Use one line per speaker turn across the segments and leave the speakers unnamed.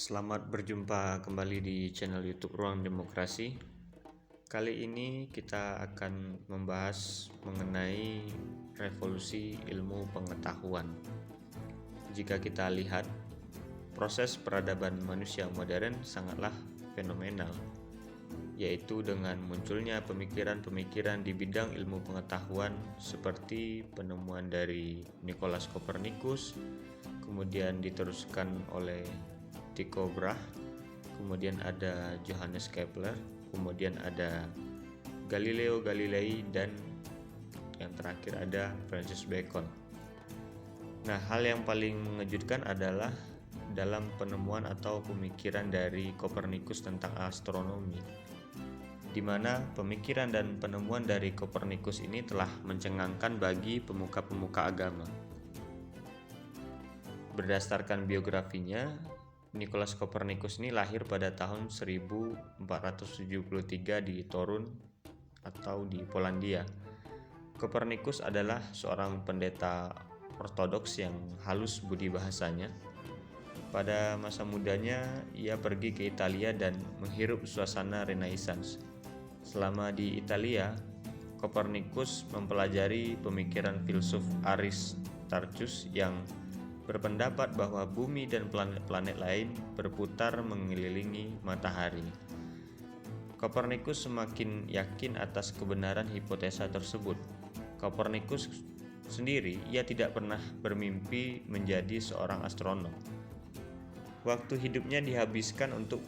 Selamat berjumpa kembali di channel YouTube Ruang Demokrasi. Kali ini kita akan membahas mengenai revolusi ilmu pengetahuan. Jika kita lihat, proses peradaban manusia modern sangatlah fenomenal, yaitu dengan munculnya pemikiran-pemikiran di bidang ilmu pengetahuan seperti penemuan dari Nicolaus Copernicus, kemudian diteruskan oleh Tycho Brahe, kemudian ada Johannes Kepler, kemudian ada Galileo Galilei, dan yang terakhir ada Francis Bacon. Nah, hal yang paling mengejutkan adalah dalam penemuan atau pemikiran dari Copernicus tentang astronomi, di mana pemikiran dan penemuan dari Copernicus ini telah mencengangkan bagi pemuka-pemuka agama. Berdasarkan biografinya, Nicolaus Copernicus ini lahir pada tahun 1473 di Torun atau di Polandia. Copernicus adalah seorang pendeta ortodoks yang halus budi bahasanya. Pada masa mudanya, ia pergi ke Italia dan menghirup suasana Renaissance. Selama di Italia, Copernicus mempelajari pemikiran filsuf Aristarchus yang berpendapat bahwa bumi dan planet-planet lain berputar mengelilingi matahari. Copernicus semakin yakin atas kebenaran hipotesa tersebut. Copernicus sendiri, ia tidak pernah bermimpi menjadi seorang astronom. Waktu hidupnya dihabiskan untuk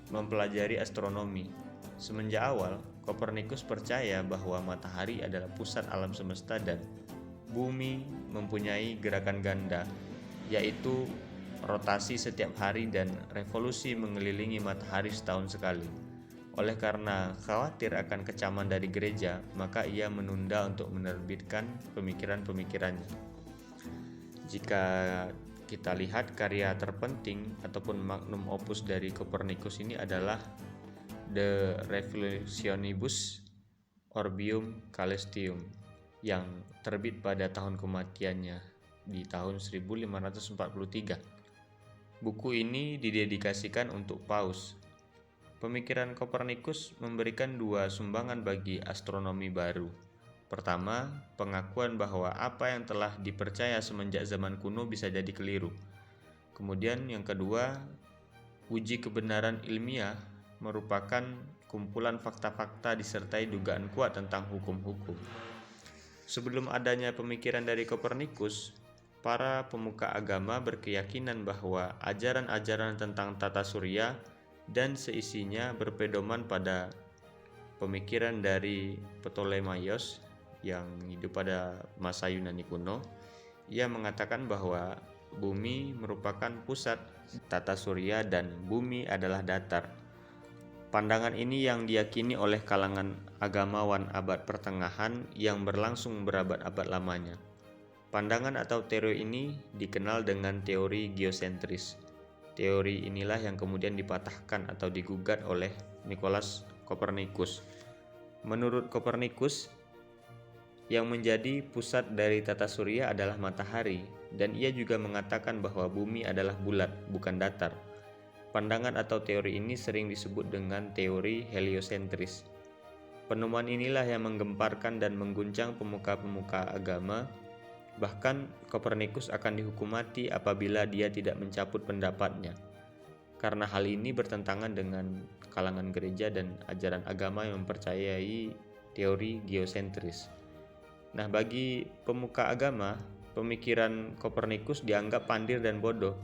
mempelajari astronomi. Semenjak awal, Copernicus percaya bahwa matahari adalah pusat alam semesta dan bumi mempunyai gerakan ganda, yaitu rotasi setiap hari dan revolusi mengelilingi matahari setahun sekali. Oleh karena khawatir akan kecaman dari gereja, maka ia menunda untuk menerbitkan pemikiran-pemikirannya. Jika kita lihat, karya terpenting ataupun magnum opus dari Copernicus ini adalah De Revolutionibus Orbium Caelestium yang terbit pada tahun kematiannya di tahun 1543. Buku ini didedikasikan untuk Paus. Pemikiran Copernicus memberikan dua sumbangan bagi astronomi baru. Pertama, pengakuan bahwa apa yang telah dipercaya semenjak zaman kuno bisa jadi keliru. Kemudian yang kedua, uji kebenaran ilmiah merupakan kumpulan fakta-fakta disertai dugaan kuat tentang hukum-hukum. Sebelum adanya pemikiran dari Copernicus, para pemuka agama berkeyakinan bahwa ajaran-ajaran tentang tata surya dan seisinya berpedoman pada pemikiran dari Ptolemaios yang hidup pada masa Yunani kuno. Ia mengatakan bahwa bumi merupakan pusat tata surya dan bumi adalah datar. Pandangan ini yang diyakini oleh kalangan agamawan abad pertengahan yang berlangsung berabad-abad lamanya. Pandangan atau teori ini dikenal dengan teori geosentris. Teori inilah yang kemudian dipatahkan atau digugat oleh Nicolaus Copernicus. Menurut Copernicus, yang menjadi pusat dari tata surya adalah matahari, dan ia juga mengatakan bahwa bumi adalah bulat, bukan datar. Pandangan atau teori ini sering disebut dengan teori heliosentris. Penemuan inilah yang menggemparkan dan mengguncang pemuka-pemuka agama. Bahkan Copernicus akan dihukum mati apabila dia tidak mencabut pendapatnya, karena hal ini bertentangan dengan kalangan gereja dan ajaran agama yang mempercayai teori geosentris. Nah, bagi pemuka agama, pemikiran Copernicus dianggap pandir dan bodoh.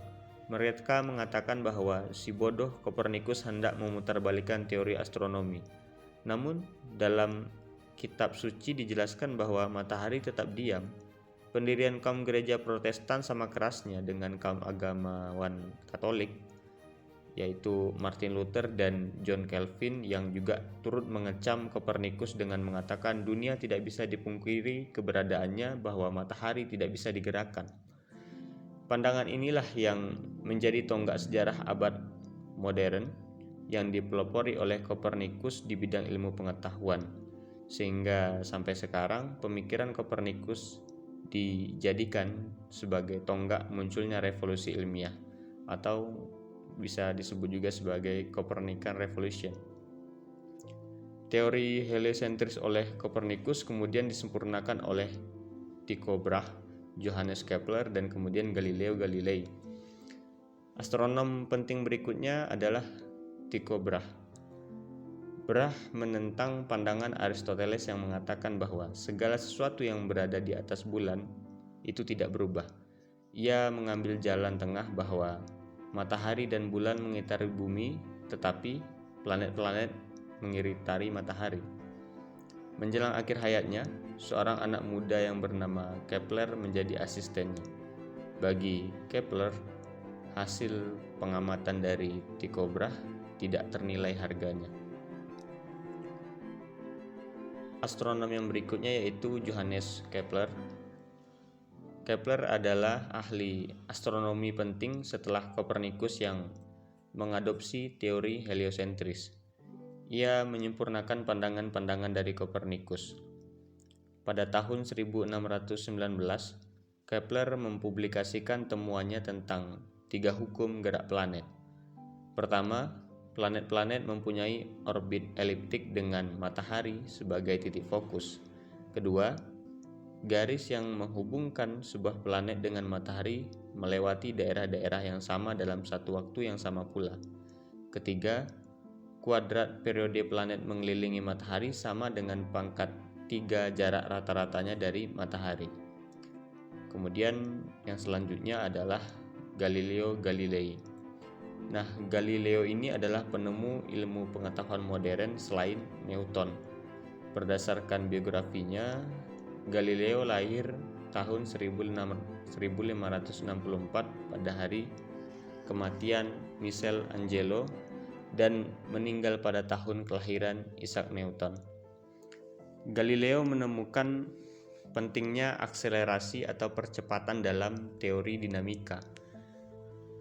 Mereka mengatakan bahwa si bodoh Copernicus hendak memutarbalikkan teori astronomi. Namun, dalam kitab suci dijelaskan bahwa matahari tetap diam. Pendirian kaum gereja Protestan sama kerasnya dengan kaum agamawan Katolik, yaitu Martin Luther dan John Calvin, yang juga turut mengecam Copernicus dengan mengatakan dunia tidak bisa dipungkiri keberadaannya, bahwa matahari tidak bisa digerakkan. Pandangan inilah yang menjadi tonggak sejarah abad modern yang dipelopori oleh Copernicus di bidang ilmu pengetahuan, sehingga sampai sekarang pemikiran Copernicus dijadikan sebagai tonggak munculnya revolusi ilmiah atau bisa disebut juga sebagai Copernican Revolution. Teori heliocentris oleh Copernicus kemudian disempurnakan oleh Tycho Brahe, Johannes Kepler, dan kemudian Galileo Galilei. Astronom penting berikutnya adalah Tycho Brahe. Brahe menentang pandangan Aristoteles yang mengatakan bahwa segala sesuatu yang berada di atas bulan itu tidak berubah. Ia mengambil jalan tengah bahwa matahari dan bulan mengitari bumi, tetapi planet-planet mengitari matahari. Menjelang akhir hayatnya, seorang anak muda yang bernama Kepler menjadi asistennya. Bagi Kepler, hasil pengamatan dari Tycho Brahe tidak ternilai harganya. Astronom yang berikutnya yaitu Johannes Kepler. Kepler adalah ahli astronomi penting setelah Copernicus yang mengadopsi teori heliocentris. Ia menyempurnakan pandangan-pandangan dari Copernicus. Pada tahun 1619, Kepler mempublikasikan temuannya tentang 3 hukum gerak planet. Pertama, planet-planet mempunyai orbit eliptik dengan matahari sebagai titik fokus. Kedua, garis yang menghubungkan sebuah planet dengan matahari melewati daerah-daerah yang sama dalam satu waktu yang sama pula. Ketiga, kuadrat periode planet mengelilingi matahari sama dengan pangkat 3 jarak rata-ratanya dari matahari. Kemudian yang selanjutnya adalah Galileo Galilei. Nah, Galileo ini adalah penemu ilmu pengetahuan modern selain Newton. Berdasarkan biografinya, Galileo lahir tahun 1564 pada hari kematian Michelangelo dan meninggal pada tahun kelahiran Isaac Newton. Galileo menemukan pentingnya akselerasi atau percepatan dalam teori dinamika.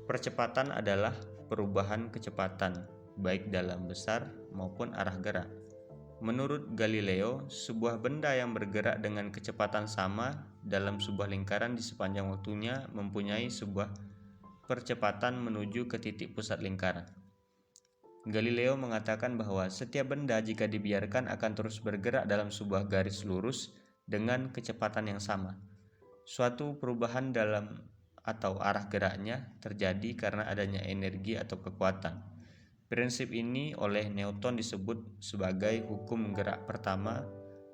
Percepatan adalah perubahan kecepatan, baik dalam besar maupun arah gerak. Menurut Galileo, sebuah benda yang bergerak dengan kecepatan sama dalam sebuah lingkaran di sepanjang waktunya mempunyai sebuah percepatan menuju ke titik pusat lingkaran. Galileo mengatakan bahwa setiap benda jika dibiarkan akan terus bergerak dalam sebuah garis lurus dengan kecepatan yang sama. Suatu perubahan dalam atau arah geraknya terjadi karena adanya energi atau kekuatan. Prinsip ini oleh Newton disebut sebagai hukum gerak pertama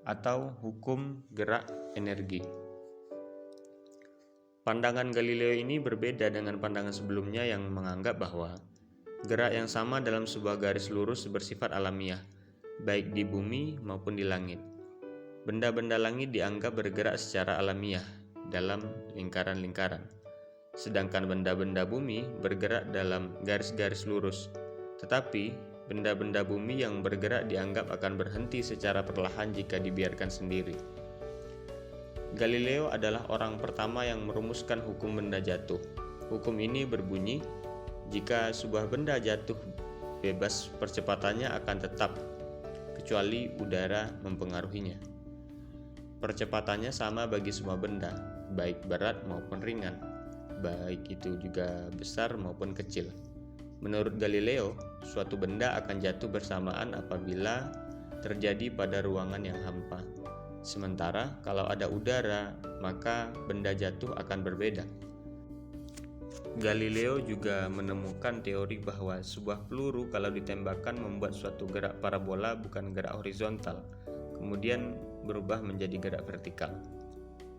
atau hukum gerak energi. Pandangan Galileo ini berbeda dengan pandangan sebelumnya yang menganggap bahwa gerak yang sama dalam sebuah garis lurus bersifat alamiah, baik di bumi maupun di langit. Benda-benda langit dianggap bergerak secara alamiah dalam lingkaran-lingkaran, sedangkan benda-benda bumi bergerak dalam garis-garis lurus. Tetapi, benda-benda bumi yang bergerak dianggap akan berhenti secara perlahan jika dibiarkan sendiri. Galileo adalah orang pertama yang merumuskan hukum benda jatuh. Hukum ini berbunyi, jika sebuah benda jatuh bebas, percepatannya akan tetap, kecuali udara mempengaruhinya. Percepatannya sama bagi semua benda, baik berat maupun ringan, baik itu juga besar maupun kecil. Menurut Galileo, suatu benda akan jatuh bersamaan apabila terjadi pada ruangan yang hampa. Sementara kalau ada udara, maka benda jatuh akan berbeda. Galileo juga menemukan teori bahwa sebuah peluru kalau ditembakkan membuat suatu gerak parabola bukan gerak horizontal, kemudian berubah menjadi gerak vertikal.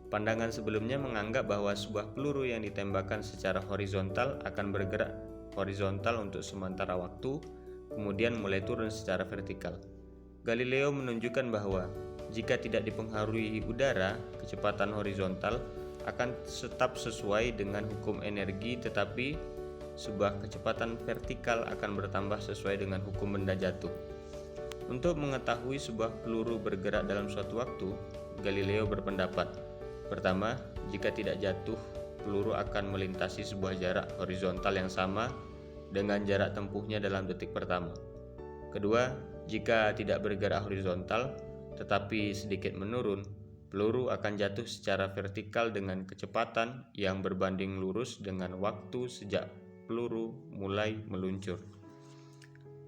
Pandangan sebelumnya menganggap bahwa sebuah peluru yang ditembakkan secara horizontal akan bergerak horizontal untuk sementara waktu, kemudian mulai turun secara vertikal. Galileo menunjukkan bahwa jika tidak dipengaruhi udara, kecepatan horizontal akan tetap sesuai dengan hukum energi, tetapi sebuah kecepatan vertikal akan bertambah sesuai dengan hukum benda jatuh. Untuk mengetahui sebuah peluru bergerak dalam suatu waktu, Galileo berpendapat, pertama, jika tidak jatuh, peluru akan melintasi sebuah jarak horizontal yang sama dengan jarak tempuhnya dalam detik pertama. Kedua, jika tidak bergerak horizontal tetapi sedikit menurun, peluru akan jatuh secara vertikal dengan kecepatan yang berbanding lurus dengan waktu sejak peluru mulai meluncur.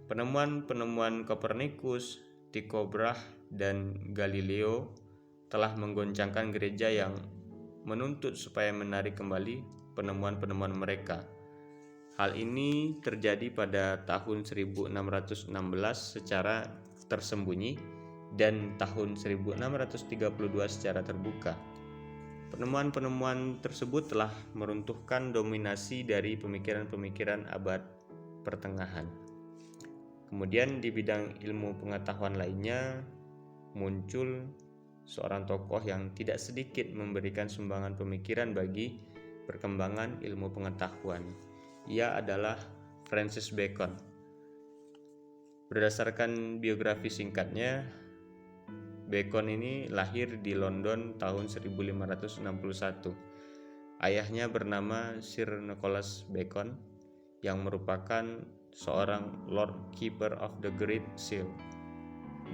Penemuan-penemuan Kopernikus, Tycho Brahe, dan Galileo telah menggoncangkan gereja yang menuntut supaya menarik kembali penemuan-penemuan mereka. Hal ini terjadi pada tahun 1616 secara tersembunyi dan tahun 1632 secara terbuka. Penemuan-penemuan tersebut telah meruntuhkan dominasi dari pemikiran-pemikiran abad pertengahan. Kemudian di bidang ilmu pengetahuan lainnya muncul seorang tokoh yang tidak sedikit memberikan sumbangan pemikiran bagi perkembangan ilmu pengetahuan. Ia adalah Francis Bacon. Berdasarkan biografi singkatnya, Bacon ini lahir di London tahun 1561. Ayahnya bernama Sir Nicholas Bacon yang merupakan seorang Lord Keeper of the Great Seal.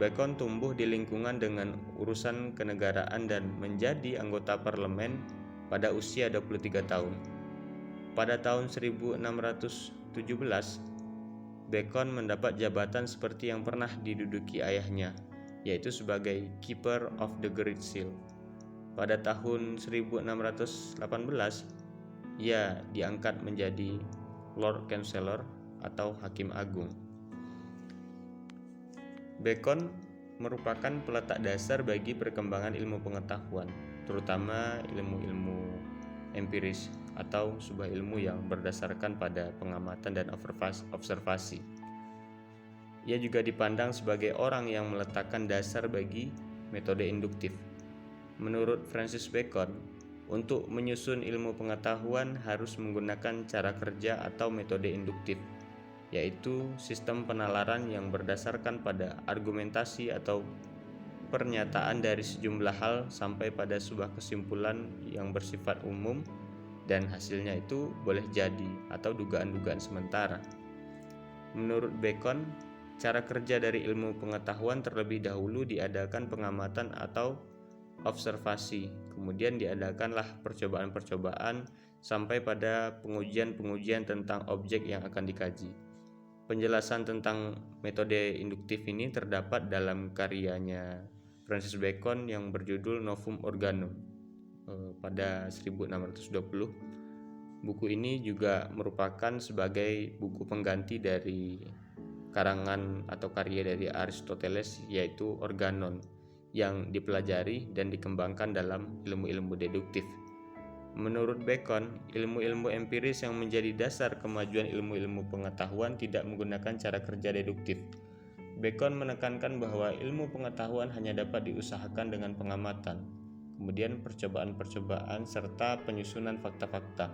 Bacon tumbuh di lingkungan dengan urusan kenegaraan dan menjadi anggota parlemen pada usia 23 tahun. Pada tahun 1617, Bacon mendapat jabatan seperti yang pernah diduduki ayahnya, yaitu sebagai Keeper of the Great Seal. Pada tahun 1618, ia diangkat menjadi Lord Chancellor atau Hakim Agung. Bacon merupakan peletak dasar bagi perkembangan ilmu pengetahuan, terutama ilmu-ilmu empiris atau sebuah ilmu yang berdasarkan pada pengamatan dan observasi. Ia juga dipandang sebagai orang yang meletakkan dasar bagi metode induktif. Menurut Francis Bacon, untuk menyusun ilmu pengetahuan harus menggunakan cara kerja atau metode induktif, yaitu sistem penalaran yang berdasarkan pada argumentasi atau pernyataan dari sejumlah hal sampai pada sebuah kesimpulan yang bersifat umum, dan hasilnya itu boleh jadi atau dugaan-dugaan sementara. Menurut Bacon, cara kerja dari ilmu pengetahuan terlebih dahulu diadakan pengamatan atau observasi, kemudian diadakanlah percobaan-percobaan sampai pada pengujian-pengujian tentang objek yang akan dikaji. Penjelasan tentang metode induktif ini terdapat dalam karyanya Francis Bacon yang berjudul Novum Organum pada 1620. Buku ini juga merupakan sebagai buku pengganti dari karangan atau karya dari Aristoteles, yaitu Organon, yang dipelajari dan dikembangkan dalam ilmu-ilmu deduktif. Menurut Bacon, ilmu-ilmu empiris yang menjadi dasar kemajuan ilmu-ilmu pengetahuan tidak menggunakan cara kerja deduktif. Bacon menekankan bahwa ilmu pengetahuan hanya dapat diusahakan dengan pengamatan, kemudian percobaan-percobaan serta penyusunan fakta-fakta.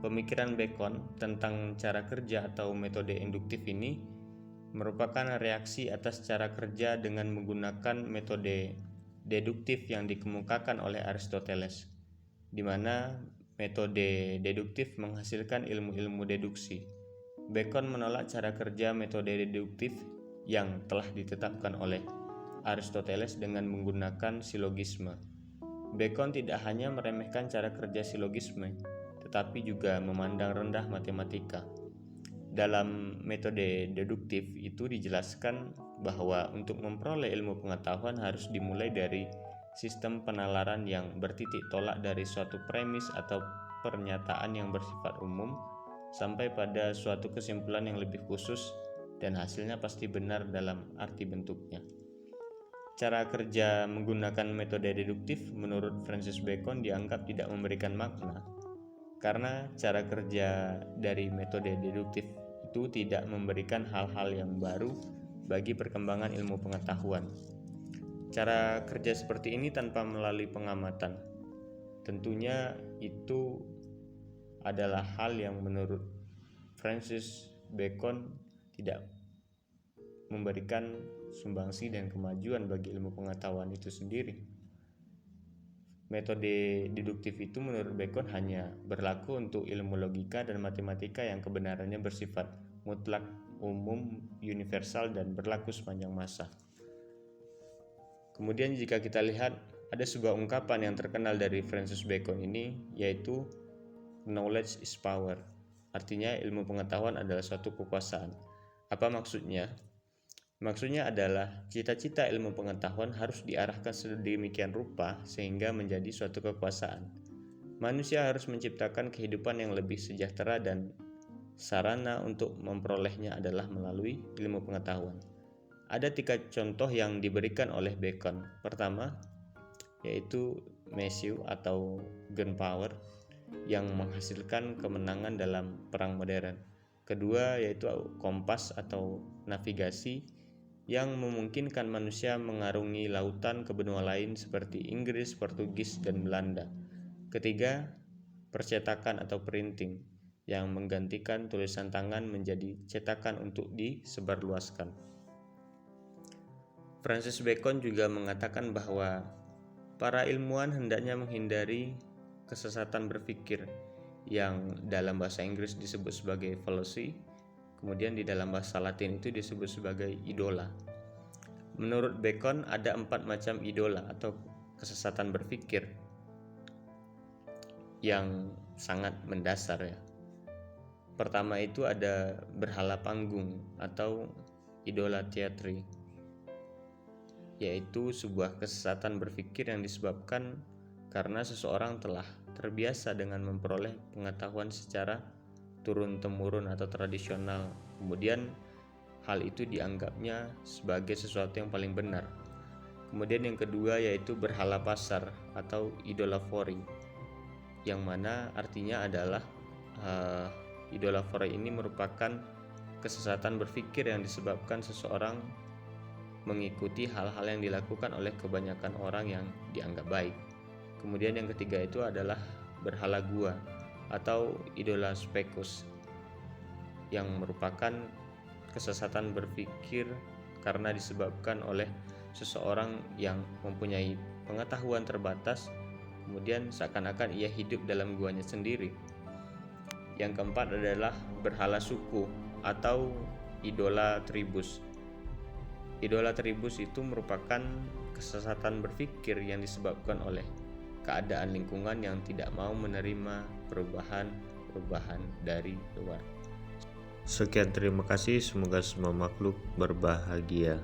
Pemikiran Bacon tentang cara kerja atau metode induktif ini merupakan reaksi atas cara kerja dengan menggunakan metode deduktif yang dikemukakan oleh Aristoteles, di mana metode deduktif menghasilkan ilmu-ilmu deduksi. Bacon menolak cara kerja metode deduktif yang telah ditetapkan oleh Aristoteles dengan menggunakan silogisme. Bacon tidak hanya meremehkan cara kerja silogisme, tetapi juga memandang rendah matematika. Dalam metode deduktif itu dijelaskan bahwa untuk memperoleh ilmu pengetahuan harus dimulai dari sistem penalaran yang bertitik tolak dari suatu premis atau pernyataan yang bersifat umum sampai pada suatu kesimpulan yang lebih khusus dan hasilnya pasti benar dalam arti bentuknya. Cara kerja menggunakan metode deduktif menurut Francis Bacon dianggap tidak memberikan makna karena cara kerja dari metode deduktif itu tidak memberikan hal-hal yang baru bagi perkembangan ilmu pengetahuan. Cara kerja seperti ini tanpa melalui pengamatan, tentunya itu adalah hal yang menurut Francis Bacon tidak memberikan sumbangsi dan kemajuan bagi ilmu pengetahuan itu sendiri. Metode deduktif itu menurut Bacon hanya berlaku untuk ilmu logika dan matematika yang kebenarannya bersifat mutlak, umum, universal, dan berlaku sepanjang masa. Kemudian jika kita lihat ada sebuah ungkapan yang terkenal dari Francis Bacon ini, yaitu knowledge is power. Artinya ilmu pengetahuan adalah suatu kekuasaan. Apa maksudnya? Maksudnya adalah cita-cita ilmu pengetahuan harus diarahkan sedemikian rupa sehingga menjadi suatu kekuasaan. Manusia harus menciptakan kehidupan yang lebih sejahtera dan sarana untuk memperolehnya adalah melalui ilmu pengetahuan. Ada 3 contoh yang diberikan oleh Bacon. Pertama, yaitu Messiu atau gunpowder yang menghasilkan kemenangan dalam perang modern. Kedua, yaitu kompas atau navigasi yang memungkinkan manusia mengarungi lautan ke benua lain seperti Inggris, Portugis, dan Belanda. Ketiga, percetakan atau printing yang menggantikan tulisan tangan menjadi cetakan untuk disebarluaskan. Francis Bacon juga mengatakan bahwa para ilmuwan hendaknya menghindari kesesatan berpikir yang dalam bahasa Inggris disebut sebagai fallacy, kemudian di dalam bahasa Latin itu disebut sebagai idola. Menurut Bacon ada 4 macam idola atau kesesatan berpikir yang sangat mendasar ya. Pertama itu ada berhala panggung atau idola teatri, yaitu sebuah kesesatan berpikir yang disebabkan karena seseorang telah terbiasa dengan memperoleh pengetahuan secara turun-temurun atau tradisional. Kemudian hal itu dianggapnya sebagai sesuatu yang paling benar. Kemudian yang kedua yaitu berhala pasar atau idolatry, yang mana artinya adalah idolatry ini merupakan kesesatan berpikir yang disebabkan seseorang mengikuti hal-hal yang dilakukan oleh kebanyakan orang yang dianggap baik. Kemudian yang ketiga itu adalah berhala gua atau idola spekus, yang merupakan kesesatan berpikir karena disebabkan oleh seseorang yang mempunyai pengetahuan terbatas, kemudian seakan-akan ia hidup dalam guanya sendiri. Yang keempat adalah berhala suku atau idola tribus. Idola tribus itu merupakan kesesatan berpikir yang disebabkan oleh keadaan lingkungan yang tidak mau menerima perubahan dari luar. Sekian, terima kasih, semoga semua makhluk berbahagia.